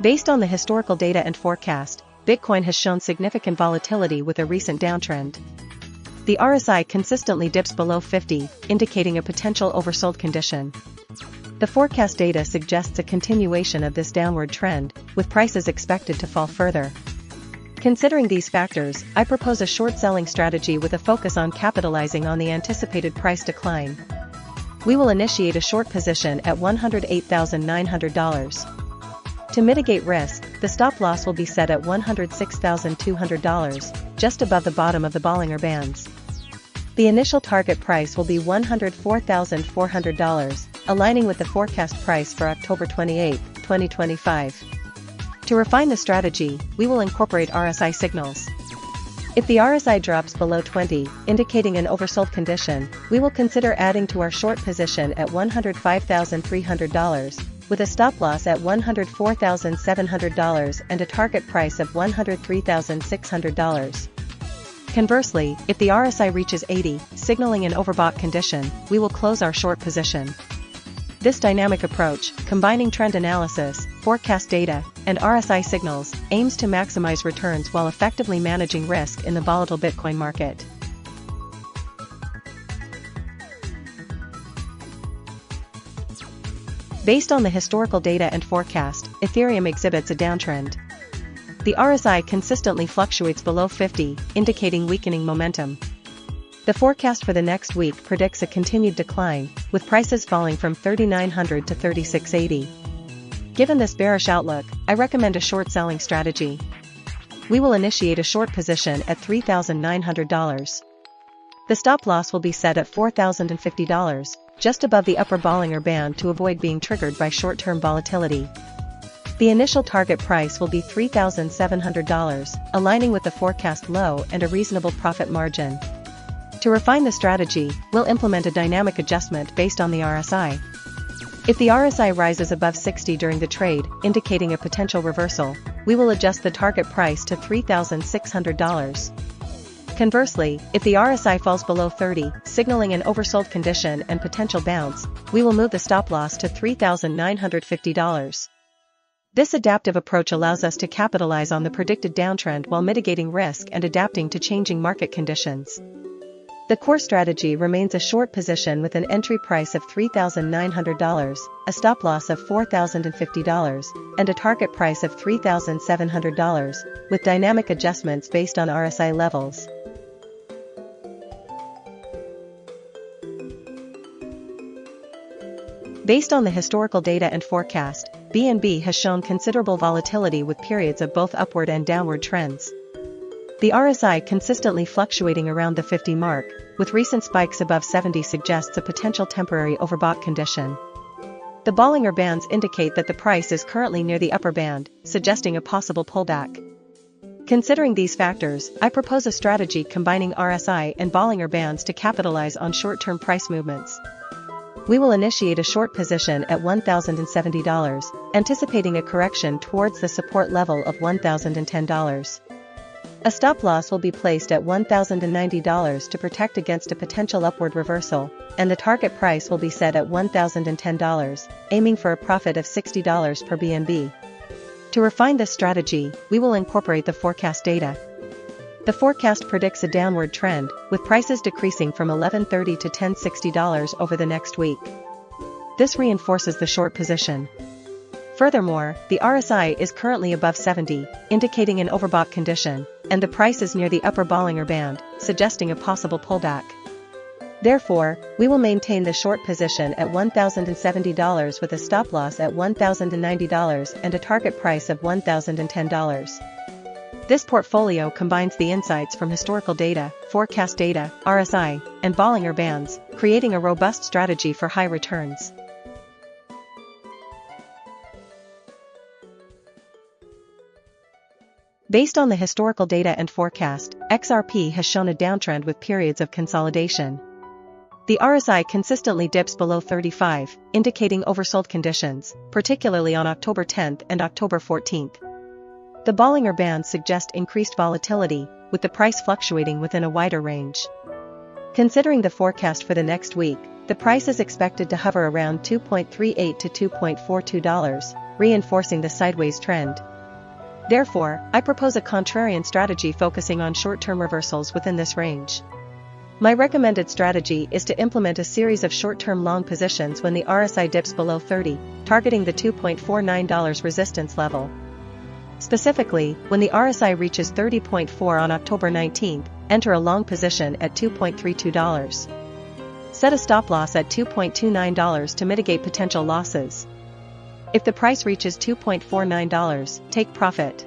Based on the historical data and forecast, Bitcoin has shown significant volatility with a recent downtrend. The RSI consistently dips below 50, indicating a potential oversold condition. The forecast data suggests a continuation of this downward trend, with prices expected to fall further. Considering these factors, I propose a short selling strategy with a focus on capitalizing on the anticipated price decline. We will initiate a short position at $108,900. To mitigate risk, the stop loss will be set at $106,200, just above the bottom of the Bollinger Bands. The initial target price will be $104,400, aligning with the forecast price for October 28, 2025. To refine the strategy, we will incorporate RSI signals. If the RSI drops below 20, indicating an oversold condition, we will consider adding to our short position at $105,300, with a stop loss at $104,700 and a target price of $103,600. Conversely, if the RSI reaches 80, signaling an overbought condition, we will close our short position. This dynamic approach, combining trend analysis, forecast data, and RSI signals, aims to maximize returns while effectively managing risk in the volatile Bitcoin market. Based on the historical data and forecast, Ethereum exhibits a downtrend. The RSI consistently fluctuates below 50, indicating weakening momentum. The forecast for the next week predicts a continued decline, with prices falling from $3,900 to $3,680. Given this bearish outlook, I recommend a short selling strategy. We will initiate a short position at $3,900. The stop loss will be set at $4,050, just above the upper Bollinger Band to avoid being triggered by short-term volatility. The initial target price will be $3,700, aligning with the forecast low and a reasonable profit margin. To refine the strategy, we'll implement a dynamic adjustment based on the RSI. If the RSI rises above 60 during the trade, indicating a potential reversal, we will adjust the target price to $3,600. Conversely, if the RSI falls below 30, signaling an oversold condition and potential bounce, we will move the stop loss to $3,950. This adaptive approach allows us to capitalize on the predicted downtrend while mitigating risk and adapting to changing market conditions. The core strategy remains a short position with an entry price of $3,900, a stop loss of $4,050, and a target price of $3,700, with dynamic adjustments based on RSI levels. Based on the historical data and forecast, BNB has shown considerable volatility with periods of both upward and downward trends. The RSI consistently fluctuating around the 50 mark, with recent spikes above 70 suggests a potential temporary overbought condition. The Bollinger Bands indicate that the price is currently near the upper band, suggesting a possible pullback. Considering these factors, I propose a strategy combining RSI and Bollinger Bands to capitalize on short-term price movements. We will initiate a short position at $1,070, anticipating a correction towards the support level of $1,010. A stop loss will be placed at $1,090 to protect against a potential upward reversal, and the target price will be set at $1,010, aiming for a profit of $60 per BNB. To refine this strategy, we will incorporate the forecast data. The forecast predicts a downward trend, with prices decreasing from $1,130 to $1,060 over the next week. This reinforces the short position. Furthermore, the RSI is currently above 70, indicating an overbought condition, and the price is near the upper Bollinger Band, suggesting a possible pullback. Therefore, we will maintain the short position at $1,070 with a stop loss at $1,090 and a target price of $1,010. This portfolio combines the insights from historical data, forecast data, RSI, and Bollinger Bands, creating a robust strategy for high returns. Based on the historical data and forecast, XRP has shown a downtrend with periods of consolidation. The RSI consistently dips below 35, indicating oversold conditions, particularly on October 10th and October 14th. The Bollinger Bands suggest increased volatility, with the price fluctuating within a wider range. Considering the forecast for the next week, the price is expected to hover around $2.38 to $2.42, reinforcing the sideways trend. Therefore, I propose a contrarian strategy focusing on short-term reversals within this range. My recommended strategy is to implement a series of short-term long positions when the RSI dips below 30, targeting the $2.49 resistance level. Specifically, when the RSI reaches 30.4 on October 19, enter a long position at $2.32. Set a stop loss at $2.29 to mitigate potential losses. If the price reaches $2.49, take profit.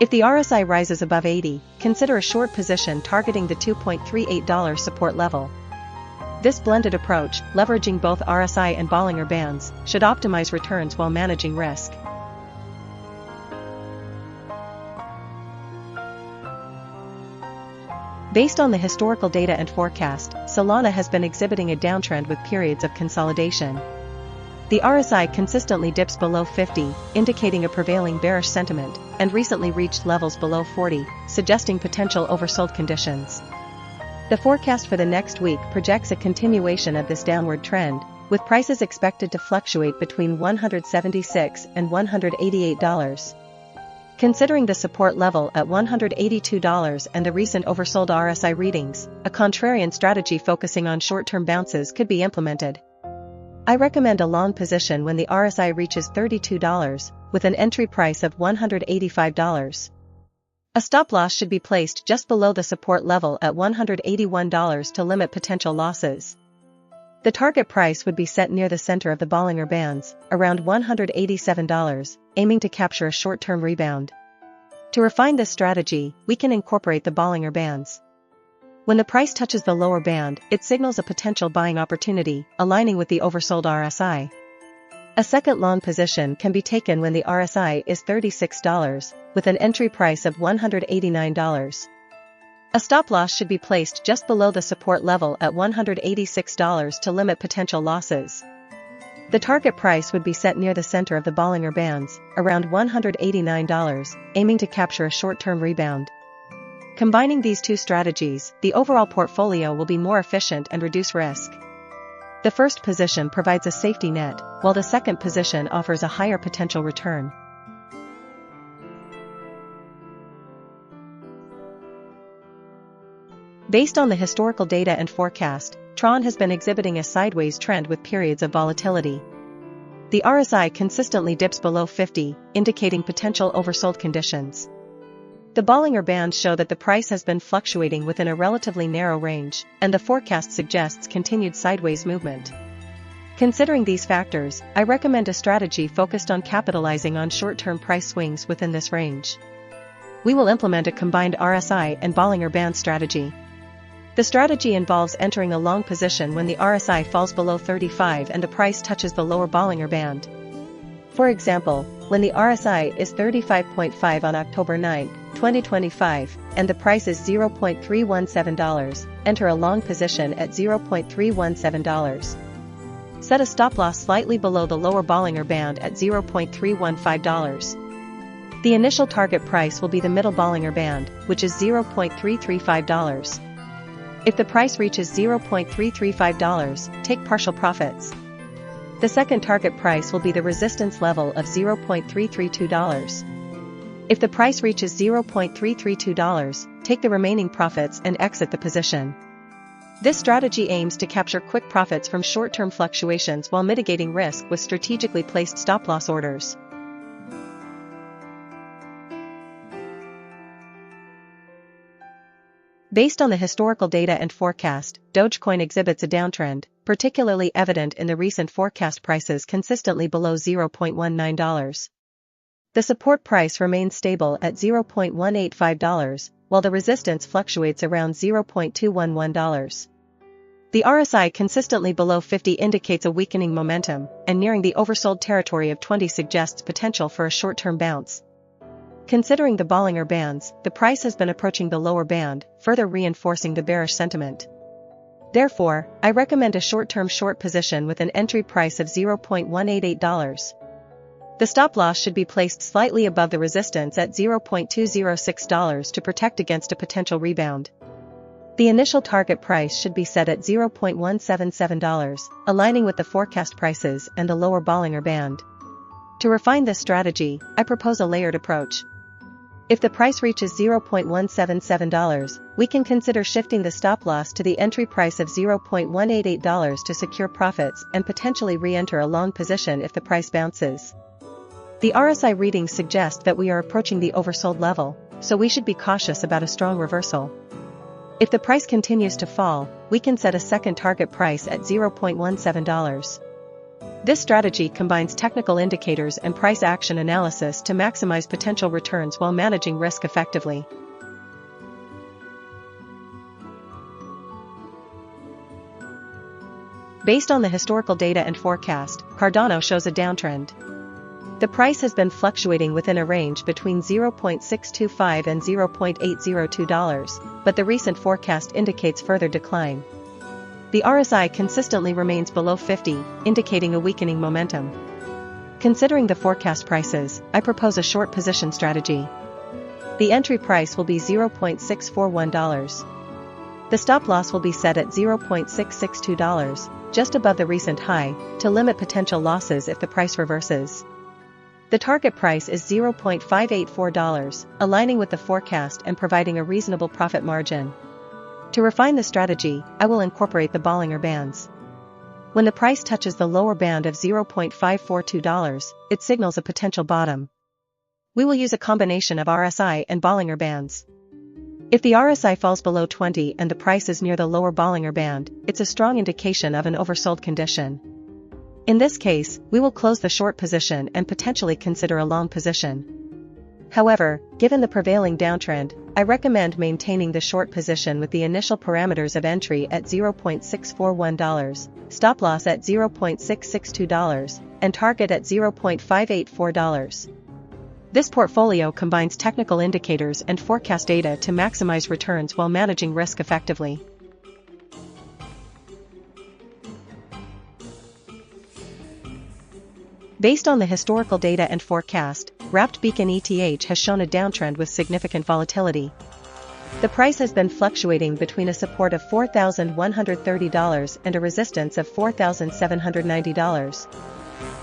If the RSI rises above 80, consider a short position targeting the $2.38 support level. This blended approach, leveraging both RSI and Bollinger Bands, should optimize returns while managing risk. Based on the historical data and forecast, Solana has been exhibiting a downtrend with periods of consolidation. The RSI consistently dips below 50, indicating a prevailing bearish sentiment, and recently reached levels below 40, suggesting potential oversold conditions. The forecast for the next week projects a continuation of this downward trend, with prices expected to fluctuate between $176 and $188. Considering the support level at $182 and the recent oversold RSI readings, a contrarian strategy focusing on short-term bounces could be implemented. I recommend a long position when the RSI reaches $32, with an entry price of $185. A stop loss should be placed just below the support level at $181 to limit potential losses. The target price would be set near the center of the Bollinger Bands, around $187, aiming to capture a short-term rebound. To refine this strategy, we can incorporate the Bollinger Bands. When the price touches the lower band, it signals a potential buying opportunity, aligning with the oversold RSI. A second long position can be taken when the RSI is $36, with an entry price of $189. A stop loss should be placed just below the support level at $186 to limit potential losses. The target price would be set near the center of the Bollinger Bands, around $189, aiming to capture a short-term rebound. Combining these two strategies, the overall portfolio will be more efficient and reduce risk. The first position provides a safety net, while the second position offers a higher potential return. Based on the historical data and forecast, TRON has been exhibiting a sideways trend with periods of volatility. The RSI consistently dips below 50, indicating potential oversold conditions. The Bollinger Bands show that the price has been fluctuating within a relatively narrow range, and the forecast suggests continued sideways movement. Considering these factors, I recommend a strategy focused on capitalizing on short-term price swings within this range. We will implement a combined RSI and Bollinger Band strategy. The strategy involves entering a long position when the RSI falls below 35 and the price touches the lower Bollinger Band. For example, when the RSI is 35.5 on October 9, 2025, and the price is $0.317, enter a long position at $0.317. Set a stop loss slightly below the lower Bollinger Band at $0.315. The initial target price will be the middle Bollinger Band, which is $0.335. If the price reaches $0.335, take partial profits. The second target price will be the resistance level of $0.332. If the price reaches $0.332, take the remaining profits and exit the position. This strategy aims to capture quick profits from short-term fluctuations while mitigating risk with strategically placed stop-loss orders. Based on the historical data and forecast, Dogecoin exhibits a downtrend, particularly evident in the recent forecast prices consistently below $0.19. The support price remains stable at $0.185, while the resistance fluctuates around $0.211. The RSI consistently below 50 indicates a weakening momentum, and nearing the oversold territory of 20 suggests potential for a short-term bounce. Considering the Bollinger Bands, the price has been approaching the lower band, further reinforcing the bearish sentiment. Therefore, I recommend a short-term short position with an entry price of $0.188. The stop loss should be placed slightly above the resistance at $0.206 to protect against a potential rebound. The initial target price should be set at $0.177, aligning with the forecast prices and the lower Bollinger Band. To refine this strategy, I propose a layered approach. If the price reaches $0.177, we can consider shifting the stop loss to the entry price of $0.188 to secure profits and potentially re-enter a long position if the price bounces. The RSI readings suggest that we are approaching the oversold level, so we should be cautious about a strong reversal. If the price continues to fall, we can set a second target price at $0.17. This strategy combines technical indicators and price action analysis to maximize potential returns while managing risk effectively. Based on the historical data and forecast, Cardano shows a downtrend. The price has been fluctuating within a range between $0.625 and $0.802, but the recent forecast indicates further decline. The RSI consistently remains below 50, indicating a weakening momentum. Considering the forecast prices, I propose a short position strategy. The entry price will be $0.641. The stop loss will be set at $0.662, just above the recent high, to limit potential losses if the price reverses. The target price is $0.584, aligning with the forecast and providing a reasonable profit margin. To refine the strategy, I will incorporate the Bollinger Bands. When the price touches the lower band of $0.542, it signals a potential bottom. We will use a combination of RSI and Bollinger Bands. If the RSI falls below 20 and the price is near the lower Bollinger Band, it's a strong indication of an oversold condition. In this case, we will close the short position and potentially consider a long position. However, given the prevailing downtrend, I recommend maintaining the short position with the initial parameters of entry at $0.641, stop loss at $0.662, and target at $0.584. This portfolio combines technical indicators and forecast data to maximize returns while managing risk effectively. Based on the historical data and forecast, Wrapped Beacon ETH has shown a downtrend with significant volatility. The price has been fluctuating between a support of $4,130 and a resistance of $4,790.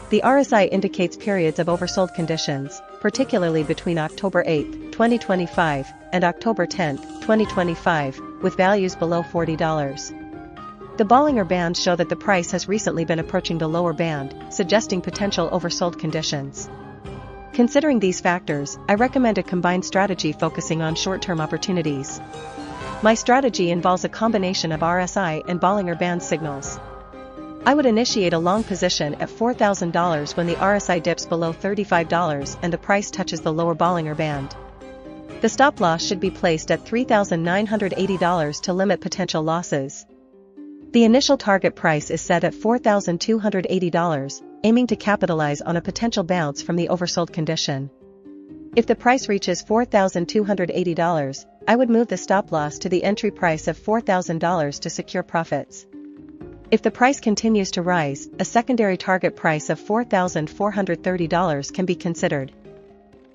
The RSI indicates periods of oversold conditions, particularly between October 8, 2025, and October 10, 2025, with values below $40. The Bollinger Bands show that the price has recently been approaching the lower band, suggesting potential oversold conditions. Considering these factors, I recommend a combined strategy focusing on short-term opportunities. My strategy involves a combination of RSI and Bollinger Band signals. I would initiate a long position at $4,000 when the RSI dips below $35 and the price touches the lower Bollinger Band. The stop loss should be placed at $3,980 to limit potential losses. The initial target price is set at $4,280, aiming to capitalize on a potential bounce from the oversold condition. If the price reaches $4,280, I would move the stop loss to the entry price of $4,000 to secure profits. If the price continues to rise, a secondary target price of $4,430 can be considered.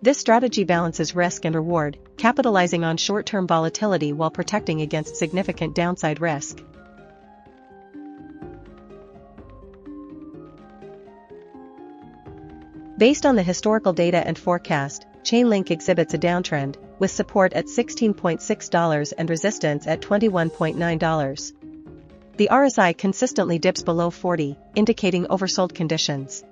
This strategy balances risk and reward, capitalizing on short-term volatility while protecting against significant downside risk. Based on the historical data and forecast, Chainlink exhibits a downtrend, with support at $16.6 and resistance at $21.9. The RSI consistently dips below 40, indicating oversold conditions.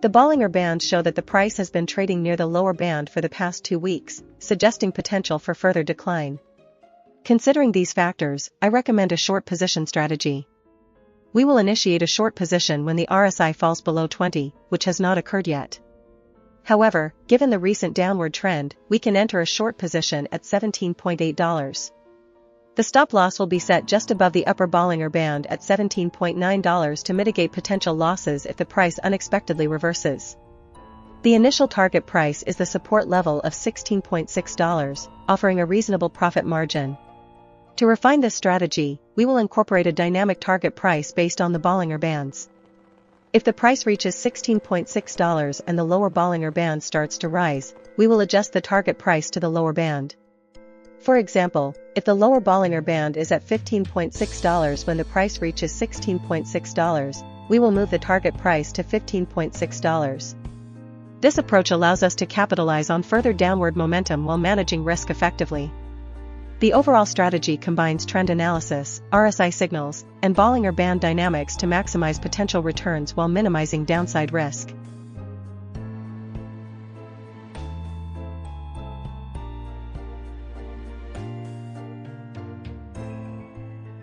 The Bollinger Bands show that the price has been trading near the lower band for the past 2 weeks, suggesting potential for further decline. Considering these factors, I recommend a short position strategy. We will initiate a short position when the RSI falls below 20, which has not occurred yet. However, given the recent downward trend, we can enter a short position at $17.8. The stop loss will be set just above the upper Bollinger Band at $17.9 to mitigate potential losses if the price unexpectedly reverses. The initial target price is the support level of $16.6, offering a reasonable profit margin. To refine this strategy, we will incorporate a dynamic target price based on the Bollinger Bands. If the price reaches $16.6 and the lower Bollinger Band starts to rise, we will adjust the target price to the lower band. For example, if the lower Bollinger Band is at $15.6 when the price reaches $16.6, we will move the target price to $15.6. This approach allows us to capitalize on further downward momentum while managing risk effectively. The overall strategy combines trend analysis, RSI signals, and Bollinger Band dynamics to maximize potential returns while minimizing downside risk.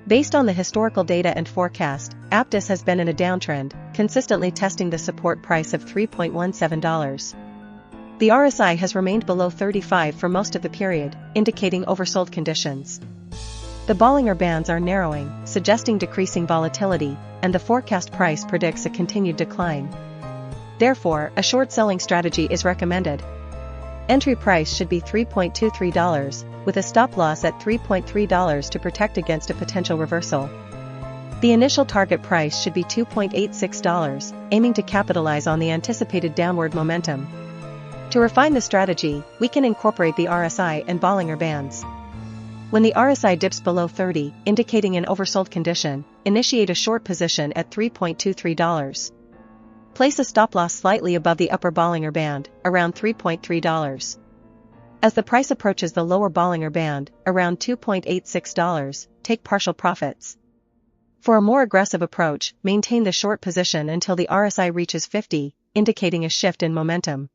Based on the historical data and forecast, Aptos has been in a downtrend, consistently testing the support price of $3.17. The RSI has remained below 35 for most of the period, indicating oversold conditions. The Bollinger Bands are narrowing, suggesting decreasing volatility, and the forecast price predicts a continued decline. Therefore, a short selling strategy is recommended. Entry price should be $3.23, with a stop loss at $3.3 to protect against a potential reversal. The initial target price should be $2.86, aiming to capitalize on the anticipated downward momentum. To refine the strategy, we can incorporate the RSI and Bollinger Bands. When the RSI dips below 30, indicating an oversold condition, initiate a short position at $3.23. Place a stop loss slightly above the upper Bollinger Band, around $3.3. As the price approaches the lower Bollinger Band, around $2.86, take partial profits. For a more aggressive approach, maintain the short position until the RSI reaches 50, indicating a shift in momentum.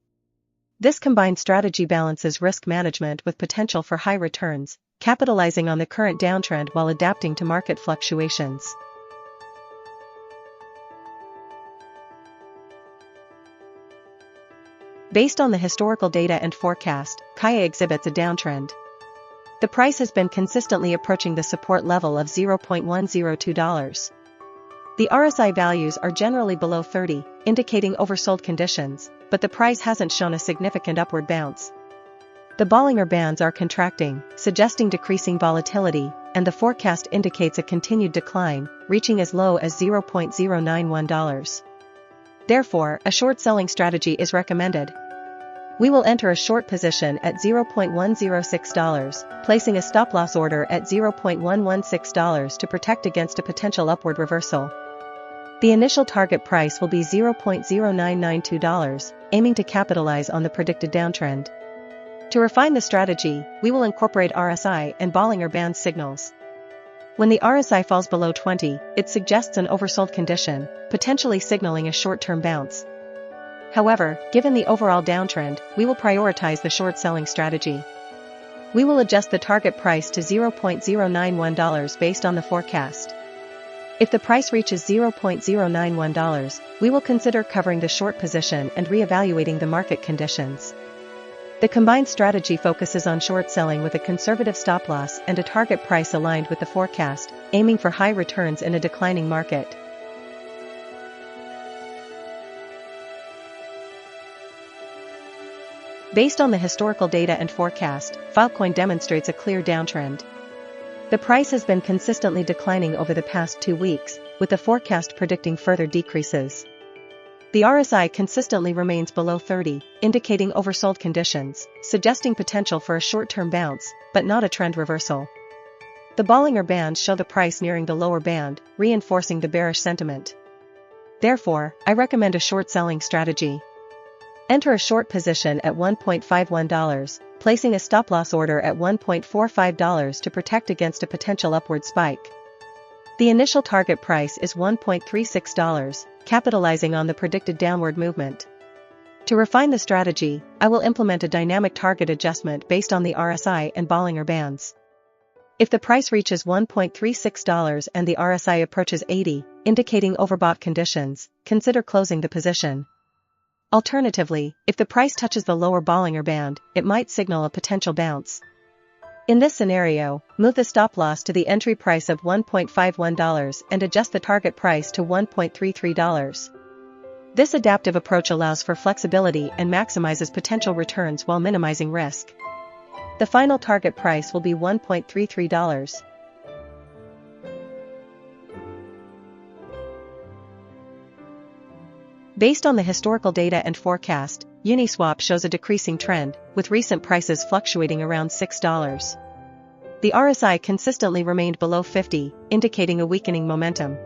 This combined strategy balances risk management with potential for high returns, capitalizing on the current downtrend while adapting to market fluctuations. Based on the historical data and forecast, Kaia exhibits a downtrend. The price has been consistently approaching the support level of $0.102. The RSI values are generally below 30, indicating oversold conditions, but the price hasn't shown a significant upward bounce. The Bollinger Bands are contracting, suggesting decreasing volatility, and the forecast indicates a continued decline, reaching as low as $0.091. Therefore, a short selling strategy is recommended. We will enter a short position at $0.106, placing a stop loss order at $0.116 to protect against a potential upward reversal. The initial target price will be $0.0992, aiming to capitalize on the predicted downtrend. To refine the strategy, we will incorporate RSI and Bollinger Band signals. When the RSI falls below 20, it suggests an oversold condition, potentially signaling a short-term bounce. However, given the overall downtrend, we will prioritize the short selling strategy. We will adjust the target price to $0.091 based on the forecast. If the price reaches $0.091, we will consider covering the short position and reevaluating the market conditions. The combined strategy focuses on short selling with a conservative stop loss and a target price aligned with the forecast, aiming for high returns in a declining market. Based on the historical data and forecast, Filecoin demonstrates a clear downtrend. The price has been consistently declining over the past 2 weeks, with the forecast predicting further decreases. The RSI consistently remains below 30, indicating oversold conditions, suggesting potential for a short-term bounce, but not a trend reversal. The Bollinger Bands show the price nearing the lower band, reinforcing the bearish sentiment. Therefore, I recommend a short selling strategy. Enter a short position at $1.51, placing a stop loss order at $1.45 to protect against a potential upward spike. The initial target price is $1.36, capitalizing on the predicted downward movement. To refine the strategy, I will implement a dynamic target adjustment based on the RSI and Bollinger Bands. If the price reaches $1.36 and the RSI approaches 80, indicating overbought conditions, consider closing the position. Alternatively, if the price touches the lower Bollinger Band, it might signal a potential bounce. In this scenario, move the stop loss to the entry price of $1.51 and adjust the target price to $1.33. This adaptive approach allows for flexibility and maximizes potential returns while minimizing risk. The final target price will be $1.33. Based on the historical data and forecast, Uniswap shows a decreasing trend, with recent prices fluctuating around $6. The RSI consistently remained below 50, indicating a weakening momentum.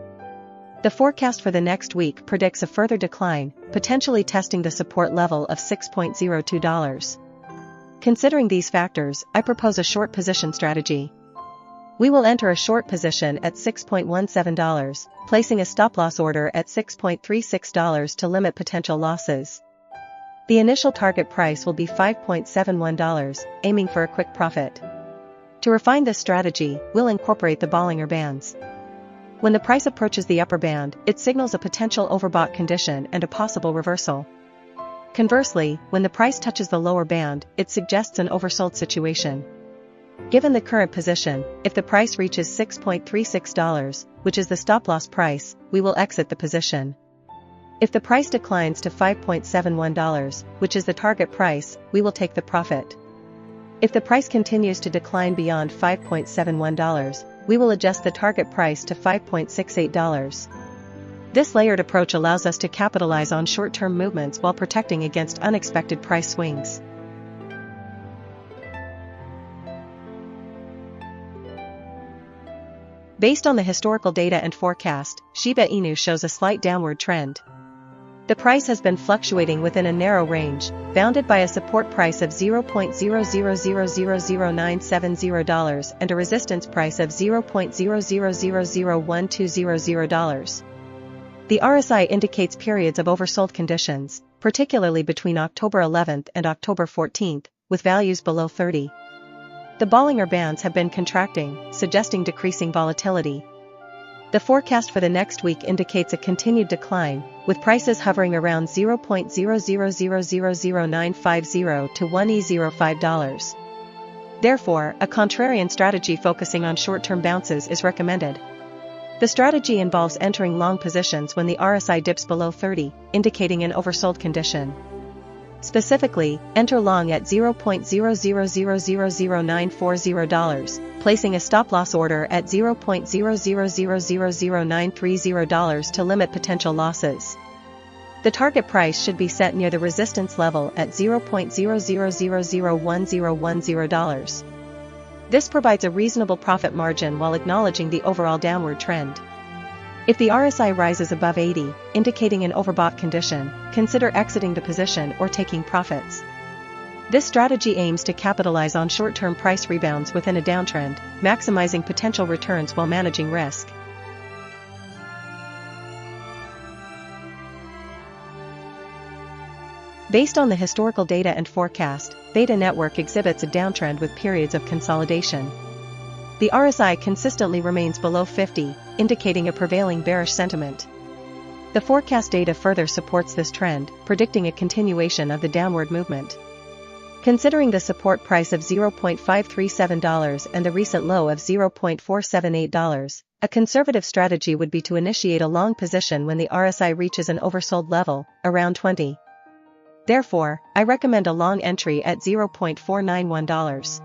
The forecast for the next week predicts a further decline, potentially testing the support level of $6.02. Considering these factors, I propose a short position strategy. We will enter a short position at $6.17, placing a stop-loss order at $6.36 to limit potential losses. The initial target price will be $5.71, aiming for a quick profit. To refine this strategy, we'll incorporate the Bollinger Bands. When the price approaches the upper band, it signals a potential overbought condition and a possible reversal. Conversely, when the price touches the lower band, it suggests an oversold situation. Given the current position, if the price reaches $6.36, which is the stop-loss price, we will exit the position. If the price declines to $5.71, which is the target price, we will take the profit. If the price continues to decline beyond $5.71, we will adjust the target price to $5.68. This layered approach allows us to capitalize on short-term movements while protecting against unexpected price swings. Based on the historical data and forecast, Shiba Inu shows a slight downward trend. The price has been fluctuating within a narrow range, bounded by a support price of $0.00000970 and a resistance price of $0.00012000. The RSI indicates periods of oversold conditions, particularly between October 11th and October 14th, with values below 30. The Bollinger Bands have been contracting, suggesting decreasing volatility. The forecast for the next week indicates a continued decline, with prices hovering around $0.00000950 to $1.05. Therefore, a contrarian strategy focusing on short-term bounces is recommended. The strategy involves entering long positions when the RSI dips below 30, indicating an oversold condition. Specifically, enter long at $0.00000940, placing a stop-loss order at $0.00000930 to limit potential losses. The target price should be set near the resistance level at $0.00001010. This provides a reasonable profit margin while acknowledging the overall downward trend. If the RSI rises above 80, indicating an overbought condition, consider exiting the position or taking profits. This strategy aims to capitalize on short-term price rebounds within a downtrend, maximizing potential returns while managing risk. Based on the historical data and forecast, Theta network exhibits a downtrend with periods of consolidation. The RSI consistently remains below 50, indicating a prevailing bearish sentiment. The forecast data further supports this trend, predicting a continuation of the downward movement. Considering the support price of $0.537 and the recent low of $0.478, a conservative strategy would be to initiate a long position when the RSI reaches an oversold level, around 20. Therefore, I recommend a long entry at $0.491.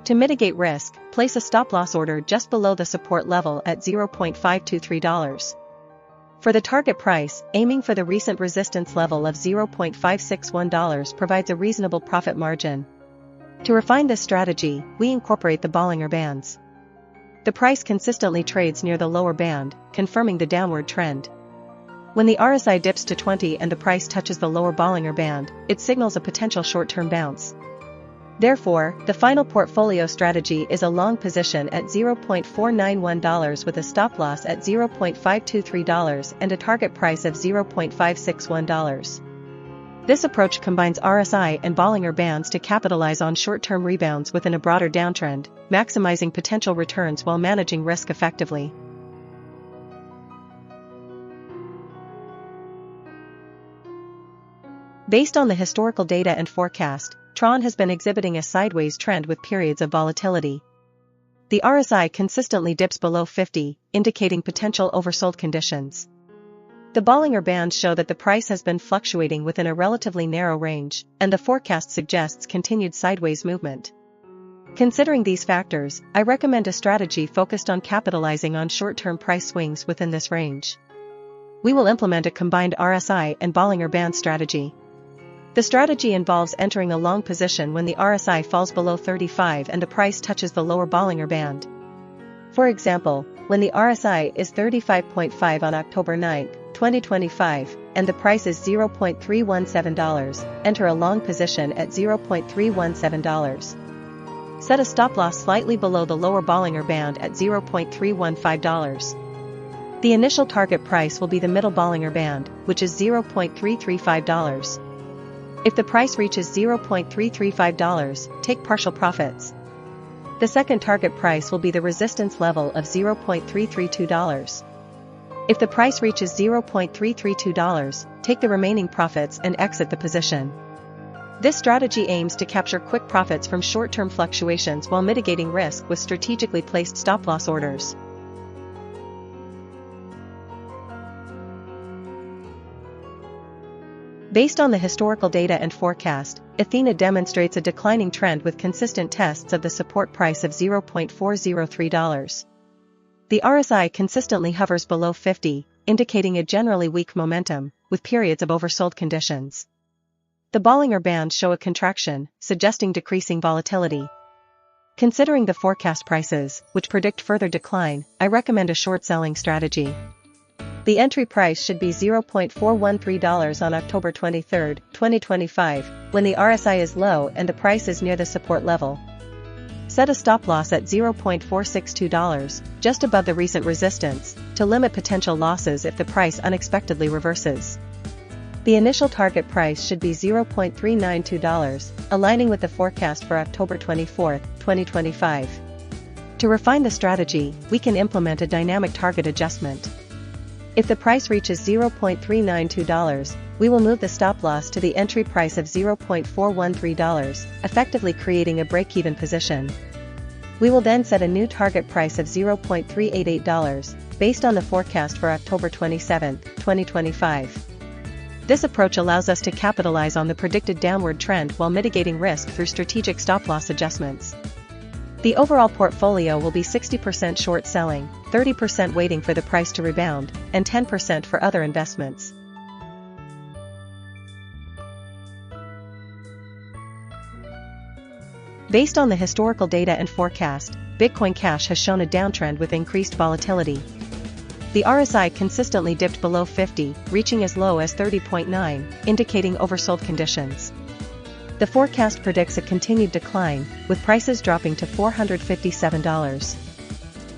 To mitigate risk, place a stop-loss order just below the support level at $0.523. For the target price, aiming for the recent resistance level of $0.561 provides a reasonable profit margin. To refine this strategy, we incorporate the Bollinger Bands. The price consistently trades near the lower band, confirming the downward trend. When the RSI dips to 20 and the price touches the lower Bollinger Band, it signals a potential short-term bounce. Therefore, the final portfolio strategy is a long position at $0.491 with a stop-loss at $0.523 and a target price of $0.561. This approach combines RSI and Bollinger Bands to capitalize on short-term rebounds within a broader downtrend, maximizing potential returns while managing risk effectively. Based on the historical data and forecast, TRON has been exhibiting a sideways trend with periods of volatility. The RSI consistently dips below 50, indicating potential oversold conditions. The Bollinger Bands show that the price has been fluctuating within a relatively narrow range, and the forecast suggests continued sideways movement. Considering these factors, I recommend a strategy focused on capitalizing on short-term price swings within this range. We will implement a combined RSI and Bollinger Band strategy. The strategy involves entering a long position when the RSI falls below 35 and the price touches the lower Bollinger Band. For example, when the RSI is 35.5 on October 9, 2025, and the price is $0.317, enter a long position at $0.317. Set a stop loss slightly below the lower Bollinger Band at $0.315. The initial target price will be the middle Bollinger Band, which is $0.335. If the price reaches $0.335, take partial profits. The second target price will be the resistance level of $0.332. If the price reaches $0.332, take the remaining profits and exit the position. This strategy aims to capture quick profits from short-term fluctuations while mitigating risk with strategically placed stop-loss orders. Based on the historical data and forecast, Ethena demonstrates a declining trend with consistent tests of the support price of $0.403. The RSI consistently hovers below 50, indicating a generally weak momentum, with periods of oversold conditions. The Bollinger Bands show a contraction, suggesting decreasing volatility. Considering the forecast prices, which predict further decline, I recommend a short selling strategy. The entry price should be $0.413 on October 23, 2025, when the RSI is low and the price is near the support level. Set a stop loss at $0.462, just above the recent resistance, to limit potential losses if the price unexpectedly reverses. The initial target price should be $0.392, aligning with the forecast for October 24, 2025. To refine the strategy, we can implement a dynamic target adjustment. If the price reaches $0.392, we will move the stop loss to the entry price of $0.413, effectively creating a break-even position. We will then set a new target price of $0.388, based on the forecast for October 27, 2025. This approach allows us to capitalize on the predicted downward trend while mitigating risk through strategic stop-loss adjustments. The overall portfolio will be 60% short selling, 30% waiting for the price to rebound, and 10% for other investments. Based on the historical data and forecast, Bitcoin Cash has shown a downtrend with increased volatility. The RSI consistently dipped below 50, reaching as low as 30.9, indicating oversold conditions. The forecast predicts a continued decline, with prices dropping to $457.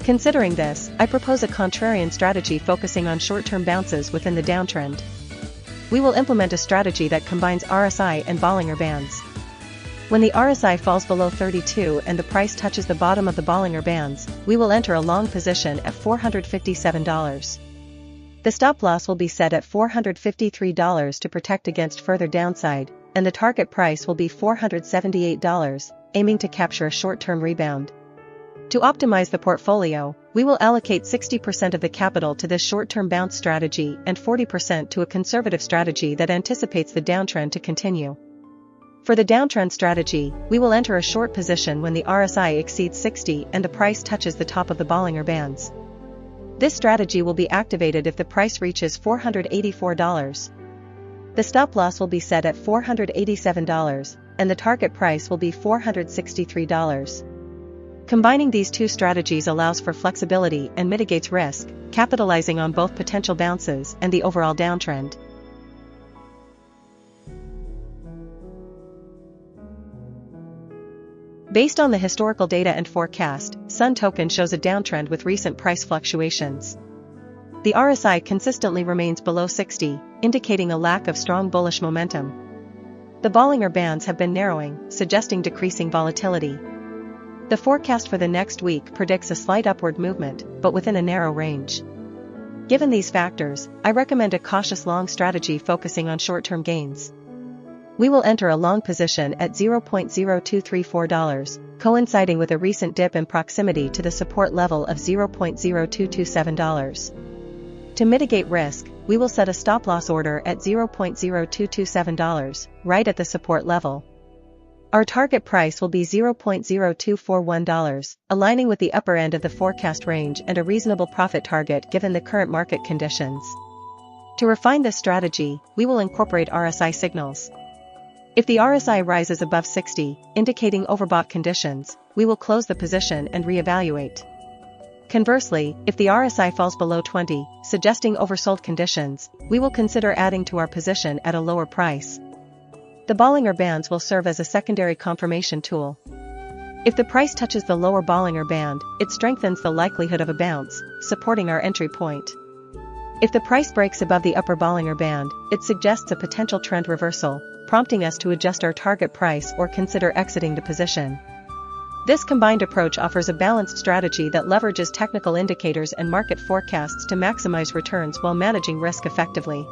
Considering this, I propose a contrarian strategy focusing on short-term bounces within the downtrend. We will implement a strategy that combines RSI and Bollinger Bands. When the RSI falls below 32 and the price touches the bottom of the Bollinger Bands, we will enter a long position at $457. The stop loss will be set at $453 to protect against further downside, and the target price will be $478, aiming to capture a short-term rebound. To optimize the portfolio, we will allocate 60% of the capital to this short-term bounce strategy and 40% to a conservative strategy that anticipates the downtrend to continue. For the downtrend strategy, we will enter a short position when the RSI exceeds 60 and the price touches the top of the Bollinger Bands. This strategy will be activated if the price reaches $484. The stop loss will be set at $487, and the target price will be $463. Combining these two strategies allows for flexibility and mitigates risk, capitalizing on both potential bounces and the overall downtrend. Based on the historical data and forecast, Sun token shows a downtrend with recent price fluctuations. The RSI consistently remains below 60, indicating a lack of strong bullish momentum. The Bollinger Bands have been narrowing, suggesting decreasing volatility. The forecast for the next week predicts a slight upward movement, but within a narrow range. Given these factors, I recommend a cautious long strategy focusing on short-term gains. We will enter a long position at $0.0234, coinciding with a recent dip in proximity to the support level of $0.0227. To mitigate risk, we will set a stop-loss order at $0.0227, right at the support level. Our target price will be $0.0241, aligning with the upper end of the forecast range and a reasonable profit target given the current market conditions. To refine this strategy, we will incorporate RSI signals. If the RSI rises above 60, indicating overbought conditions, we will close the position and reevaluate. Conversely, if the RSI falls below 20, suggesting oversold conditions, we will consider adding to our position at a lower price. The Bollinger Bands will serve as a secondary confirmation tool. If the price touches the lower Bollinger Band, it strengthens the likelihood of a bounce, supporting our entry point. If the price breaks above the upper Bollinger Band, it suggests a potential trend reversal, prompting us to adjust our target price or consider exiting the position. This combined approach offers a balanced strategy that leverages technical indicators and market forecasts to maximize returns while managing risk effectively.